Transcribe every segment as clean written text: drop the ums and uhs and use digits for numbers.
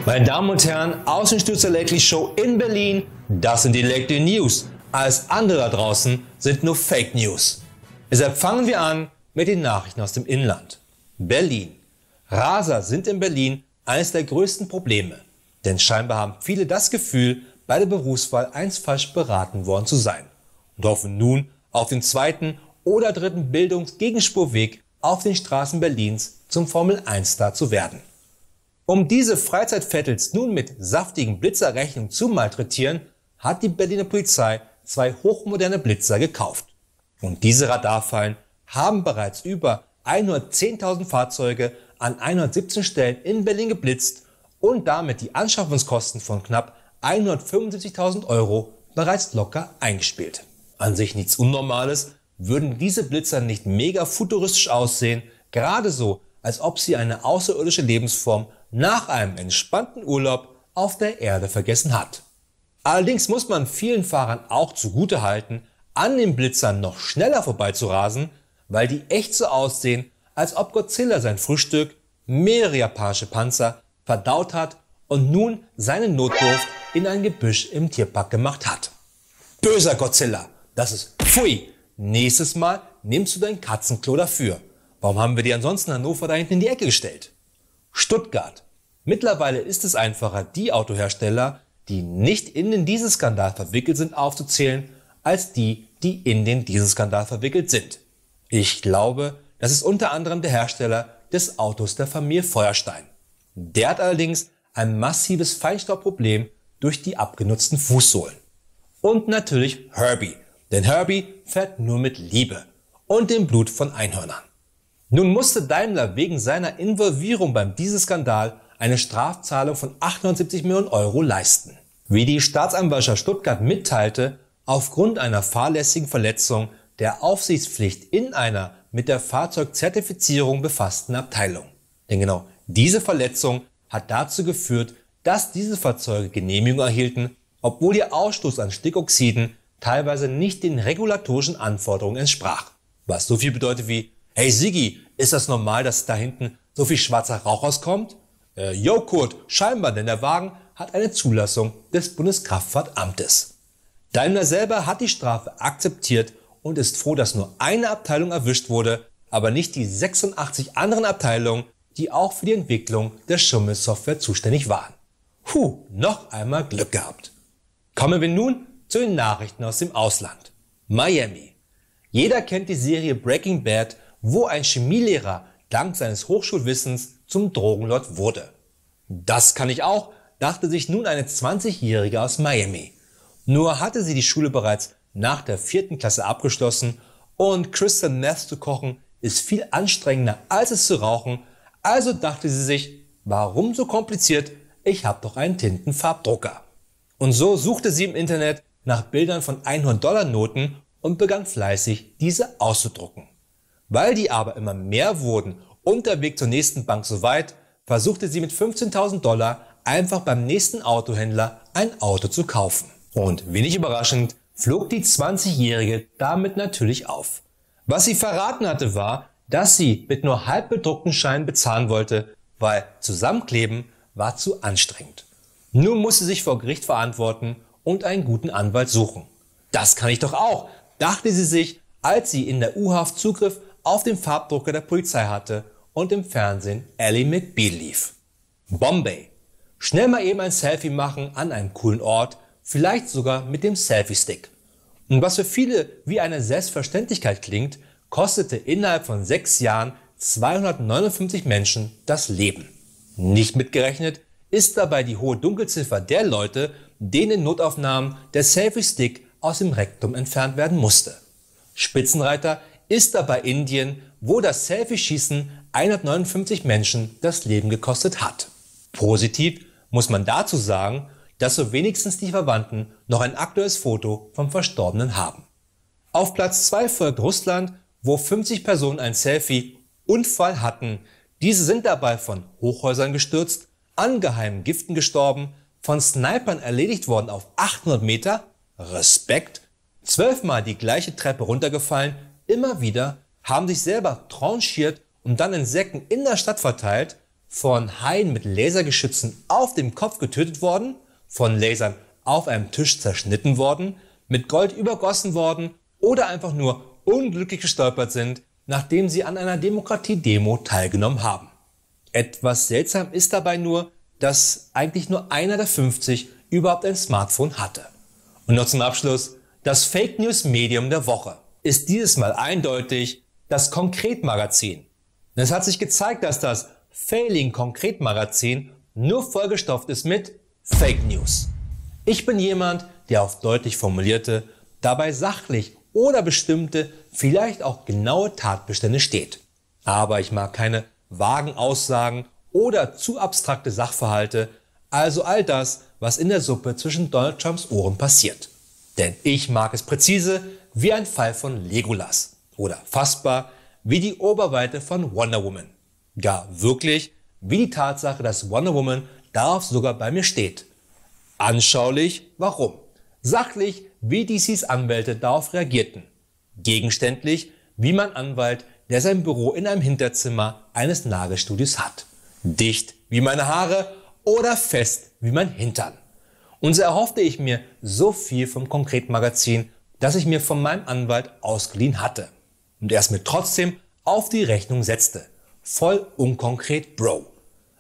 Meine Damen und Herren, aus dem Stützer Lately Show in Berlin, das sind die Lately News. Alles andere da draußen sind nur Fake News. Deshalb fangen wir an mit den Nachrichten aus dem Inland. Berlin. Raser sind in Berlin eines der größten Probleme. Denn scheinbar haben viele das Gefühl, bei der Berufswahl einst falsch beraten worden zu sein. Und hoffen nun auf den zweiten oder dritten Bildungsgegenspurweg auf den Straßen Berlins zum Formel-1-Star zu werden. Um diese Freizeitvettels nun mit saftigen Blitzerrechnungen zu malträtieren, hat die Berliner Polizei 2 hochmoderne Blitzer gekauft. Und diese Radarfallen haben bereits über 110.000 Fahrzeuge an 117 Stellen in Berlin geblitzt und damit die Anschaffungskosten von knapp 175.000 € bereits locker eingespielt. An sich nichts Unnormales, würden diese Blitzer nicht mega futuristisch aussehen, gerade so, als ob sie eine außerirdische Lebensform nach einem entspannten Urlaub auf der Erde vergessen hat. Allerdings muss man vielen Fahrern auch zugutehalten, an den Blitzern noch schneller vorbeizurasen, weil die echt so aussehen, als ob Godzilla sein Frühstück, mehrere japanische Panzer, verdaut hat und nun seinen Notdurft in ein Gebüsch im Tierpark gemacht hat. Böser Godzilla, das ist pfui! Nächstes Mal nimmst du dein Katzenklo dafür. Warum haben wir die ansonsten in Hannover da hinten in die Ecke gestellt? Stuttgart. Mittlerweile ist es einfacher, die Autohersteller, die nicht in den Dieselskandal verwickelt sind, aufzuzählen, als die, die in den Dieselskandal verwickelt sind. Ich glaube, das ist unter anderem der Hersteller des Autos der Familie Feuerstein. Der hat allerdings ein massives Feinstaubproblem durch die abgenutzten Fußsohlen. Und natürlich Herbie, denn Herbie fährt nur mit Liebe und dem Blut von Einhörnern. Nun musste Daimler wegen seiner Involvierung beim Dieselskandal eine Strafzahlung von 870 Millionen € leisten. Wie die Staatsanwaltschaft Stuttgart mitteilte, aufgrund einer fahrlässigen Verletzung der Aufsichtspflicht in einer mit der Fahrzeugzertifizierung befassten Abteilung. Denn genau diese Verletzung hat dazu geführt, dass Dieselfahrzeuge Genehmigung erhielten, obwohl ihr Ausstoß an Stickoxiden teilweise nicht den regulatorischen Anforderungen entsprach. Was so viel bedeutet wie: Hey Siggi, ist das normal, dass da hinten so viel schwarzer Rauch rauskommt? Jo Kurt, scheinbar, denn der Wagen hat eine Zulassung des Bundeskraftfahrtamtes. Daimler selber hat die Strafe akzeptiert und ist froh, dass nur eine Abteilung erwischt wurde, aber nicht die 86 anderen Abteilungen, die auch für die Entwicklung der Schummelsoftware zuständig waren. Noch einmal Glück gehabt. Kommen wir nun zu den Nachrichten aus dem Ausland. Miami. Jeder kennt die Serie Breaking Bad, wo ein Chemielehrer dank seines Hochschulwissens zum Drogenlord wurde. Das kann ich auch, dachte sich nun eine 20-Jährige aus Miami. Nur hatte sie die Schule bereits nach der 4. Klasse abgeschlossen und Crystal Meth zu kochen ist viel anstrengender als es zu rauchen, also dachte sie sich, warum so kompliziert, ich habe doch einen Tintenfarbdrucker. Und so suchte sie im Internet nach Bildern von 100-Dollar-Noten und begann fleißig, diese auszudrucken. Weil die aber immer mehr wurden und der Weg zur nächsten Bank so weit, versuchte sie mit 15.000 $ einfach beim nächsten Autohändler ein Auto zu kaufen. Und wenig überraschend flog die 20-Jährige damit natürlich auf. Was sie verraten hatte war, dass sie mit nur halb bedruckten Scheinen bezahlen wollte, weil Zusammenkleben war zu anstrengend. Nun musste sie sich vor Gericht verantworten und einen guten Anwalt suchen. Das kann ich doch auch, dachte sie sich, als sie in der U-Haft Zugriff auf den Farbdrucker der Polizei hatte und im Fernsehen Ally McBeal lief. Bombay. Schnell mal eben ein Selfie machen an einem coolen Ort, vielleicht sogar mit dem Selfie-Stick. Und was für viele wie eine Selbstverständlichkeit klingt, kostete innerhalb von 6 Jahren 259 Menschen das Leben. Nicht mitgerechnet ist dabei die hohe Dunkelziffer der Leute, denen in Notaufnahmen der Selfie-Stick aus dem Rektum entfernt werden musste. Spitzenreiter ist dabei Indien, wo das Selfie-Schießen 159 Menschen das Leben gekostet hat. Positiv muss man dazu sagen, dass so wenigstens die Verwandten noch ein aktuelles Foto vom Verstorbenen haben. Auf Platz 2 folgt Russland, wo 50 Personen ein Selfie-Unfall hatten. Diese sind dabei von Hochhäusern gestürzt, an geheimen Giften gestorben, von Snipern erledigt worden auf 800 Meter, Respekt, 12-mal die gleiche Treppe runtergefallen, immer wieder, haben sich selber tranchiert und dann in Säcken in der Stadt verteilt, von Haien mit Lasergeschützen auf dem Kopf getötet worden, von Lasern auf einem Tisch zerschnitten worden, mit Gold übergossen worden oder einfach nur unglücklich gestolpert sind, nachdem sie an einer Demokratie-Demo teilgenommen haben. Etwas seltsam ist dabei nur, dass eigentlich nur einer der 50 überhaupt ein Smartphone hatte. Und noch zum Abschluss, das Fake News Medium der Woche ist dieses Mal eindeutig das Konkret-Magazin. Denn es hat sich gezeigt, dass das Failing Konkret-Magazin nur vollgestopft ist mit Fake News. Ich bin jemand, der auf deutlich formulierte, dabei sachlich oder bestimmte, vielleicht auch genaue Tatbestände steht. Aber ich mag keine vagen Aussagen oder zu abstrakte Sachverhalte, also all das, was in der Suppe zwischen Donald Trumps Ohren passiert. Denn ich mag es präzise wie ein Fall von Legolas oder fassbar wie die Oberweite von Wonder Woman. Gar wirklich wie die Tatsache, dass Wonder Woman darauf sogar bei mir steht. Anschaulich warum. Sachlich wie DCs Anwälte darauf reagierten. Gegenständlich wie mein Anwalt, der sein Büro in einem Hinterzimmer eines Nagelstudios hat. Dicht wie meine Haare oder fest wie mein Hintern. Und so erhoffte ich mir so viel vom Konkret-Magazin, dass ich mir von meinem Anwalt ausgeliehen hatte. Und er es mir trotzdem auf die Rechnung setzte. Voll unkonkret, Bro.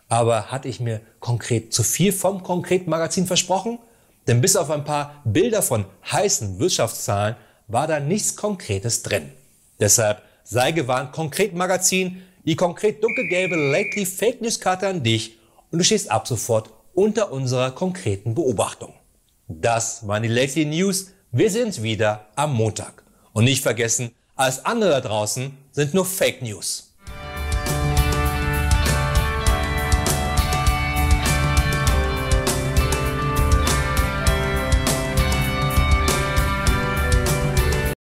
Aber hatte ich mir konkret zu viel vom Konkret-Magazin versprochen? Denn bis auf ein paar Bilder von heißen Wirtschaftszahlen war da nichts Konkretes drin. Deshalb sei gewarnt, Konkret-Magazin, die konkret dunkelgelbe Lately Fake News Karte an dich und du stehst ab sofort unter unserer konkreten Beobachtung. Das waren die Lately News. Wir sehen uns wieder am Montag. Und nicht vergessen, alles andere da draußen sind nur Fake News.